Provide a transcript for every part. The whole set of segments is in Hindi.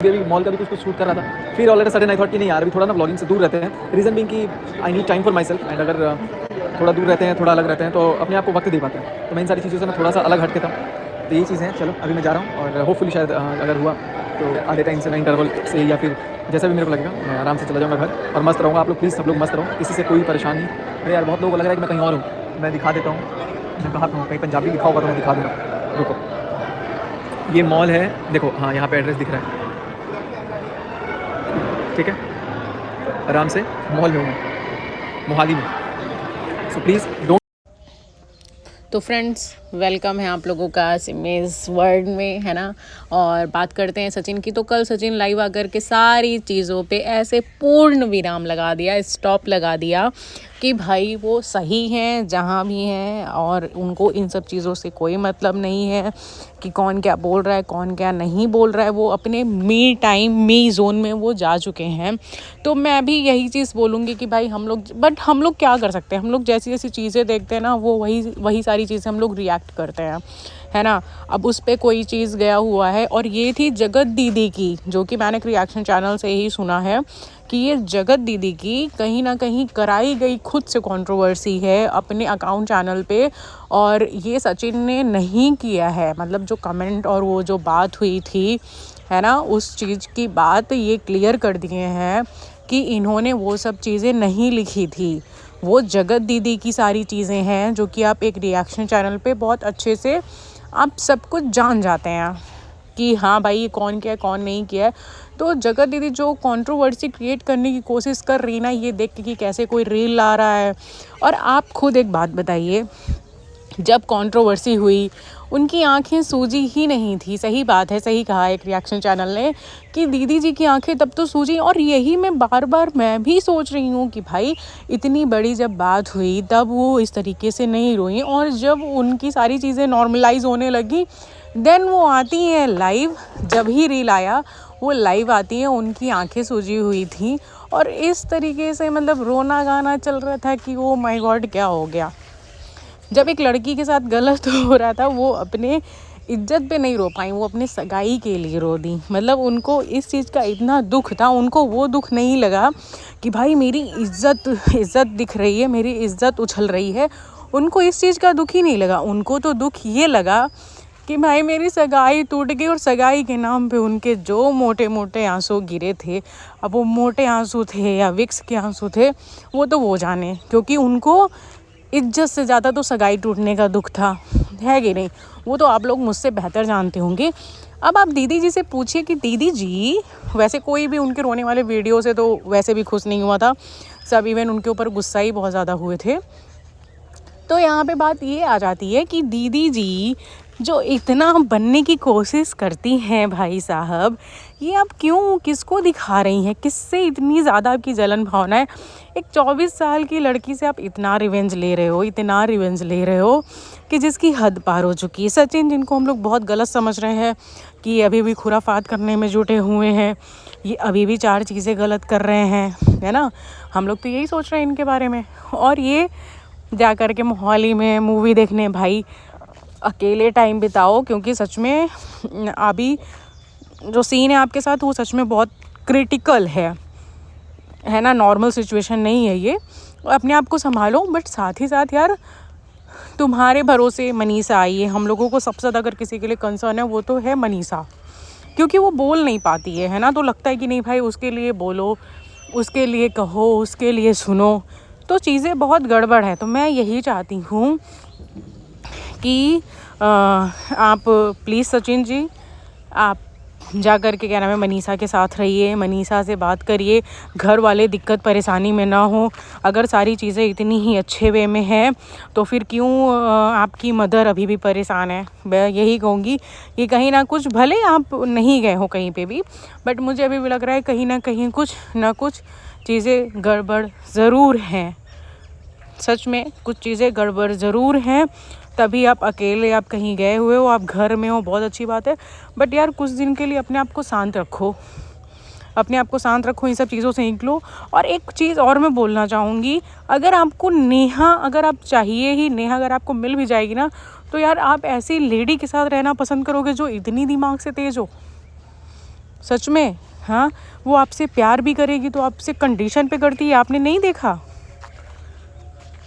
अभी मॉल का भी कुछ शूट कर रहा था, फिर all of a sudden I thought कि नहीं यार अभी थोड़ा ना ब्लॉगिंग से दूर रहते हैं। रीज़न बीइंग कि I need time for my self, and अगर थोड़ा दूर रहते हैं, थोड़ा अलग रहते हैं तो अपने आप को वक्त दे पाते हैं। तो मैं इन सारी चीज़ों से मैं थोड़ा सा अलग हटके था, तो यही चीज़ें हैं। चलो अभी मैं जा रहा हूँ और होपफुली शायद अगर हुआ तो आधे टाइम से मैं इंटरवल से या फिर जैसा भी मेरे को लगेगा मैं आराम से चला जाऊँगा घर और मस्त रहूँगा। आप लोग प्लीज़ सब लोग मस्त रहो, किसी से कोई परेशानी। अरे यार बहुत लोगों को लग रहा है कि मैं कहीं और हूँ, मैं दिखा देता हूँ मैं कहाँ हूँ। कहीं पंजाबी लिखा होगा तो मैं दिखा दूँगा, रुको। ये मॉल है, देखो हाँ यहाँ पे एड्रेस दिख रहा है, ठीक है। आराम से मॉल में हूँ, मोहाली में। So please don't. तो फ्रेंड्स वेलकम है आप लोगों का सिमेज वर्ल्ड में, है ना। और बात करते हैं सचिन की। तो कल सचिन लाइव आकर के सारी चीज़ों पे ऐसे पूर्ण विराम लगा दिया, स्टॉप लगा दिया कि भाई वो सही हैं जहाँ भी हैं और उनको इन सब चीज़ों से कोई मतलब नहीं है कि कौन क्या बोल रहा है कौन क्या नहीं बोल रहा है। वो अपने मी टाइम मी जोन में वो जा चुके हैं। तो मैं भी यही चीज़ बोलूँगी कि भाई हम लोग क्या कर सकते हैं। हम लोग जैसी जैसी चीज़ें देखते हैं ना वो वही सारी चीज़ें हम लोग रिएक्ट करते हैं, है ना। अब उस पर कोई चीज़ गया हुआ है और ये थी जगत दीदी की, जो कि मैंने रिएक्शन चैनल से ही सुना है कि ये जगत दीदी की कहीं ना कहीं कराई गई खुद से कंट्रोवर्सी है अपने अकाउंट चैनल पे, और ये सचिन ने नहीं किया है। मतलब जो कमेंट और वो जो बात हुई थी, है ना, उस चीज़ की बात ये क्लियर कर दिए हैं कि इन्होंने वो सब चीज़ें नहीं लिखी थी। वो जगत दीदी की सारी चीज़ें हैं जो कि आप एक रिएक्शन चैनल पे बहुत अच्छे से आप सब कुछ जान जाते हैं कि हाँ भाई ये कौन किया है कौन नहीं किया है। तो जगत दीदी जो कंट्रोवर्सी क्रिएट करने की कोशिश कर रही ना, ये देख के कि कैसे कोई रील ला रहा है। और आप खुद एक बात बताइए, जब कंट्रोवर्सी हुई उनकी आंखें सूजी ही नहीं थी। सही बात है, सही कहा एक रिएक्शन चैनल ने कि दीदी जी की आंखें तब तो सूजी। और यही मैं बार मैं भी सोच रही हूँ कि भाई इतनी बड़ी जब बात हुई तब वो इस तरीके से नहीं रोई, और जब उनकी सारी चीज़ें नॉर्मलाइज होने लगी देन वो आती हैं लाइव। जब ही रील आया वो लाइव आती हैं, उनकी आंखें सूजी हुई थी और इस तरीके से मतलब रोना गाना चल रहा था कि ओ माय गॉड क्या हो गया। जब एक लड़की के साथ गलत हो रहा था वो अपने इज्जत पे नहीं रो पाई, वो अपने सगाई के लिए रो दी। मतलब उनको इस चीज़ का इतना दुख था, उनको वो दुख नहीं लगा कि भाई मेरी इज्जत दिख रही है, मेरी इज्जत उछल रही है। उनको इस चीज़ का दुख ही नहीं लगा। उनको तो दुख ये लगा कि भाई मेरी सगाई टूट गई और सगाई के नाम पे उनके जो मोटे मोटे आंसू गिरे थे, अब वो मोटे आंसू थे या विक्स के आंसू थे वो तो वो जाने, क्योंकि उनको इज्जत से ज़्यादा तो सगाई टूटने का दुख था, है कि नहीं। वो तो आप लोग मुझसे बेहतर जानते होंगे। अब आप दीदी जी से पूछिए कि दीदी जी, वैसे कोई भी उनके रोने वाले वीडियो से तो वैसे भी खुश नहीं हुआ था, सब इवन उनके ऊपर गुस्सा ही बहुत ज़्यादा हुए थे। तो यहाँ पे बात ये आ जाती है कि दीदी जी जो इतना बनने की कोशिश करती हैं भाई साहब, ये आप क्यों किसको दिखा रही हैं, किससे इतनी ज़्यादा आपकी जलन भावना है। एक 24 साल की लड़की से आप इतना रिवेंज ले रहे हो, इतना रिवेंज ले रहे हो कि जिसकी हद पार हो चुकी है। सचिन जिनको हम लोग बहुत गलत समझ रहे हैं कि ये अभी भी खुराफात करने में जुटे हुए हैं, ये अभी भी 4 चीज़ें गलत कर रहे हैं, है ना। हम लोग तो यही सोच रहे हैं इनके बारे में। और ये जा कर के मोहाली में मूवी देखने, भाई अकेले टाइम बिताओ, क्योंकि सच में अभी जो सीन है आपके साथ वो सच में बहुत क्रिटिकल है ना। नॉर्मल सिचुएशन नहीं है ये, अपने आप को संभालो। बट साथ ही साथ यार तुम्हारे भरोसे मनीषा आई है। हम लोगों को सबसे ज़्यादा अगर किसी के लिए कंसर्न है वो तो है मनीषा, क्योंकि वो बोल नहीं पाती है ना। तो लगता है कि नहीं भाई उसके लिए बोलो, उसके लिए कहो, उसके लिए सुनो, तो चीज़ें बहुत गड़बड़ है। तो मैं यही चाहती हूँ कि आप प्लीज़ सचिन जी आप जा कर के क्या नाम है मनीषा के साथ रहिए, मनीषा से बात करिए, घर वाले दिक्कत परेशानी में ना हो। अगर सारी चीज़ें इतनी ही अच्छे वे में हैं तो फिर क्यों आपकी मदर अभी भी परेशान है। मैं यही कहूँगी कि कहीं ना कुछ, भले आप नहीं गए हो कहीं पे भी, बट मुझे अभी भी लग रहा है कहीं ना कहीं कुछ ना कुछ चीज़ें गड़बड़ ज़रूर हैं। सच में कुछ चीज़ें गड़बड़ ज़रूर हैं, तभी आप अकेले आप कहीं गए हुए हो, आप घर में हो, बहुत अच्छी बात है। बट यार कुछ दिन के लिए अपने आप को शांत रखो, अपने आप को शांत रखो, इन सब चीज़ों से निकलो। और एक चीज़ और मैं बोलना चाहूँगी, अगर आपको नेहा, अगर आप चाहिए ही नेहा, अगर आपको मिल भी जाएगी ना, तो यार आप ऐसी लेडी के साथ रहना पसंद करोगे जो इतनी दिमाग से तेज़ हो। सच में। हाँ, वो आपसे प्यार भी करेगी तो आपसे कंडीशन पे करती है, आपने नहीं देखा?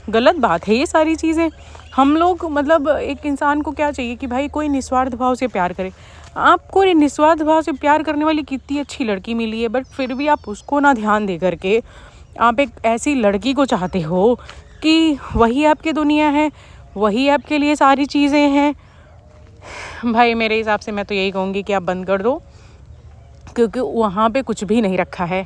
गलत बात है ये सारी चीज़ें। हम लोग मतलब एक इंसान को क्या चाहिए कि भाई कोई निस्वार्थ भाव से प्यार करे। आपको निस्वार्थ भाव से प्यार करने वाली कितनी अच्छी लड़की मिली है, बट फिर भी आप उसको ना ध्यान दे करके आप एक ऐसी लड़की को चाहते हो कि वही आपकी दुनिया है, वही आपके लिए सारी चीज़ें हैं। भाई मेरे हिसाब से मैं तो यही कहूँगी कि आप बंद कर दो, क्योंकि वहाँ पे कुछ भी नहीं रखा है।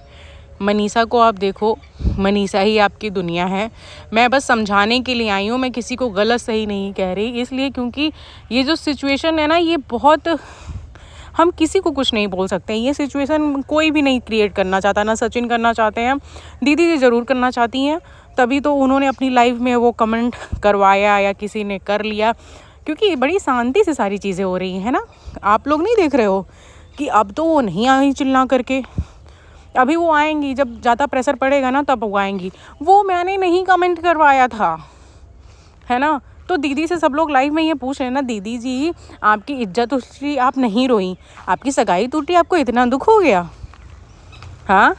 मनीषा को आप देखो, मनीषा ही आपकी दुनिया है। मैं बस समझाने के लिए आई हूँ, मैं किसी को गलत सही नहीं कह रही, इसलिए क्योंकि ये जो सिचुएशन है ना, ये बहुत, हम किसी को कुछ नहीं बोल सकते। ये सिचुएशन कोई भी नहीं क्रिएट करना चाहता, ना सचिन करना चाहते हैं, दीदी जी ज़रूर करना चाहती हैं, तभी तो उन्होंने अपनी लाइफ में वो कमेंट करवाया या किसी ने कर लिया, क्योंकि बड़ी शांति से सारी चीज़ें हो रही हैं ना। आप लोग नहीं देख रहे हो कि अब तो वो नहीं आई चिल्ला करके, अभी वो आएंगी जब ज़्यादा प्रेशर पड़ेगा ना, तब वो आएंगी। वो मैंने नहीं कमेंट करवाया था, है ना। तो दीदी से सब लोग लाइव में ये पूछ रहे हैं ना, दीदी जी आपकी इज्जत उठी, आप नहीं रोई, आपकी सगाई टूटी, आपको इतना दुख हो गया? हाँ,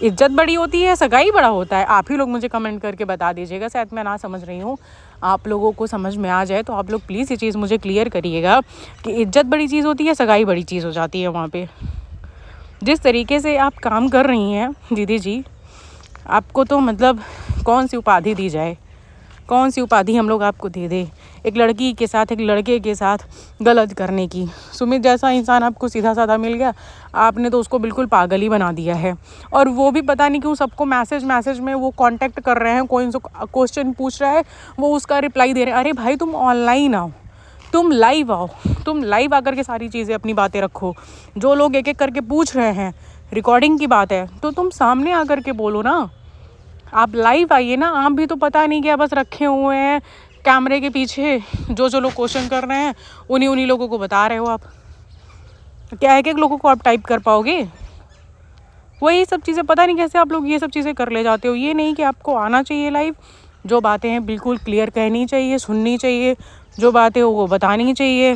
इज्जत बड़ी होती है, सगाई बड़ा होता है? आप ही लोग मुझे कमेंट करके बता दीजिएगा, शायद मैं ना समझ रही हूँ, आप लोगों को समझ में आ जाए तो आप लोग प्लीज़ ये चीज़ मुझे क्लियर करिएगा कि इज्जत बड़ी चीज़ होती है, सगाई बड़ी चीज़ हो जाती है वहाँ पे। जिस तरीके से आप काम कर रही हैं दीदी जी, आपको तो मतलब कौन सी उपाधि दी जाए, कौन सी उपाधि हम लोग आपको दे दे एक लड़की के साथ, एक लड़के के साथ गलत करने की। सुमित जैसा इंसान आपको सीधा साधा मिल गया, आपने तो उसको बिल्कुल पागल ही बना दिया है। और वो भी पता नहीं क्यों सबको मैसेज में वो कांटेक्ट कर रहे हैं, कोई उनसे क्वेश्चन पूछ रहा है, वो उसका रिप्लाई दे रहे हैं। अरे भाई तुम ऑनलाइन आओ, तुम लाइव आओ, तुम लाइव आकर के सारी चीज़ें अपनी बातें रखो। जो लोग एक एक करके पूछ रहे हैं, रिकॉर्डिंग की बात है तो तुम सामने आकर के बोलो ना, आप लाइव आइए ना। आप भी तो पता नहीं क्या बस रखे हुए हैं कैमरे के पीछे, जो लोग क्वेश्चन कर रहे हैं उन्हीं लोगों को बता रहे हो आप। क्या एक लोगों को आप टाइप कर पाओगे? वही सब चीज़ें पता नहीं कैसे आप लोग ये सब चीज़ें कर ले जाते हो। ये नहीं कि आपको आना चाहिए लाइव, जो बातें हैं बिल्कुल क्लियर कहनी चाहिए, सुननी चाहिए, जो बातें हो वो बतानी चाहिए।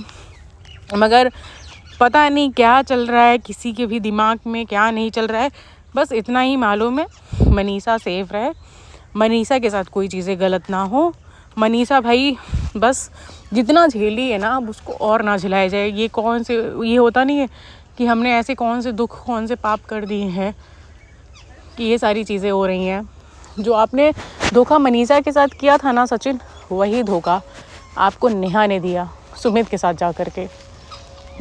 मगर पता नहीं क्या चल रहा है किसी के भी दिमाग में, क्या नहीं चल रहा है। बस इतना ही मालूम है, मनीषा सेफ रहे, मनीषा के साथ कोई चीज़ें गलत ना हो। मनीषा भाई बस जितना झेली है ना, अब उसको और ना झेलाया जाए। ये कौन से, ये होता नहीं है कि हमने ऐसे कौन से दुख, कौन से पाप कर दिए हैं कि ये सारी चीज़ें हो रही हैं। जो आपने धोखा मनीषा के साथ किया था ना सचिन, वही धोखा आपको नेहा ने दिया सुमित के साथ जा कर के,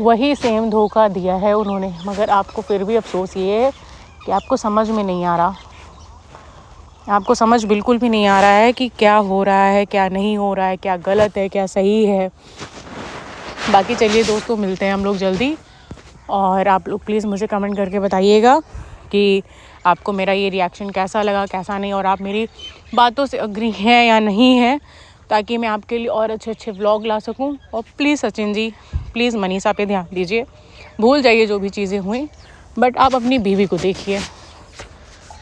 वही सेम धोखा दिया है उन्होंने। मगर आपको फिर भी अफसोस ये है कि आपको समझ में नहीं आ रहा, आपको समझ बिल्कुल भी नहीं आ रहा है कि क्या हो रहा है, क्या नहीं हो रहा है, क्या गलत है, क्या सही है। बाकी चलिए दोस्तों, मिलते हैं हम लोग जल्दी, और आप लोग प्लीज़ मुझे कमेंट करके बताइएगा कि आपको मेरा ये रिएक्शन कैसा लगा, कैसा नहीं, और आप मेरी बातों से अग्री हैं या नहीं हैं, ताकि मैं आपके लिए और अच्छे अच्छे व्लॉग ला सकूं। और प्लीज़ सचिन जी, प्लीज़ मनीषा पे ध्यान दीजिए, भूल जाइए जो भी चीज़ें हुई, बट आप अपनी बीवी को देखिए।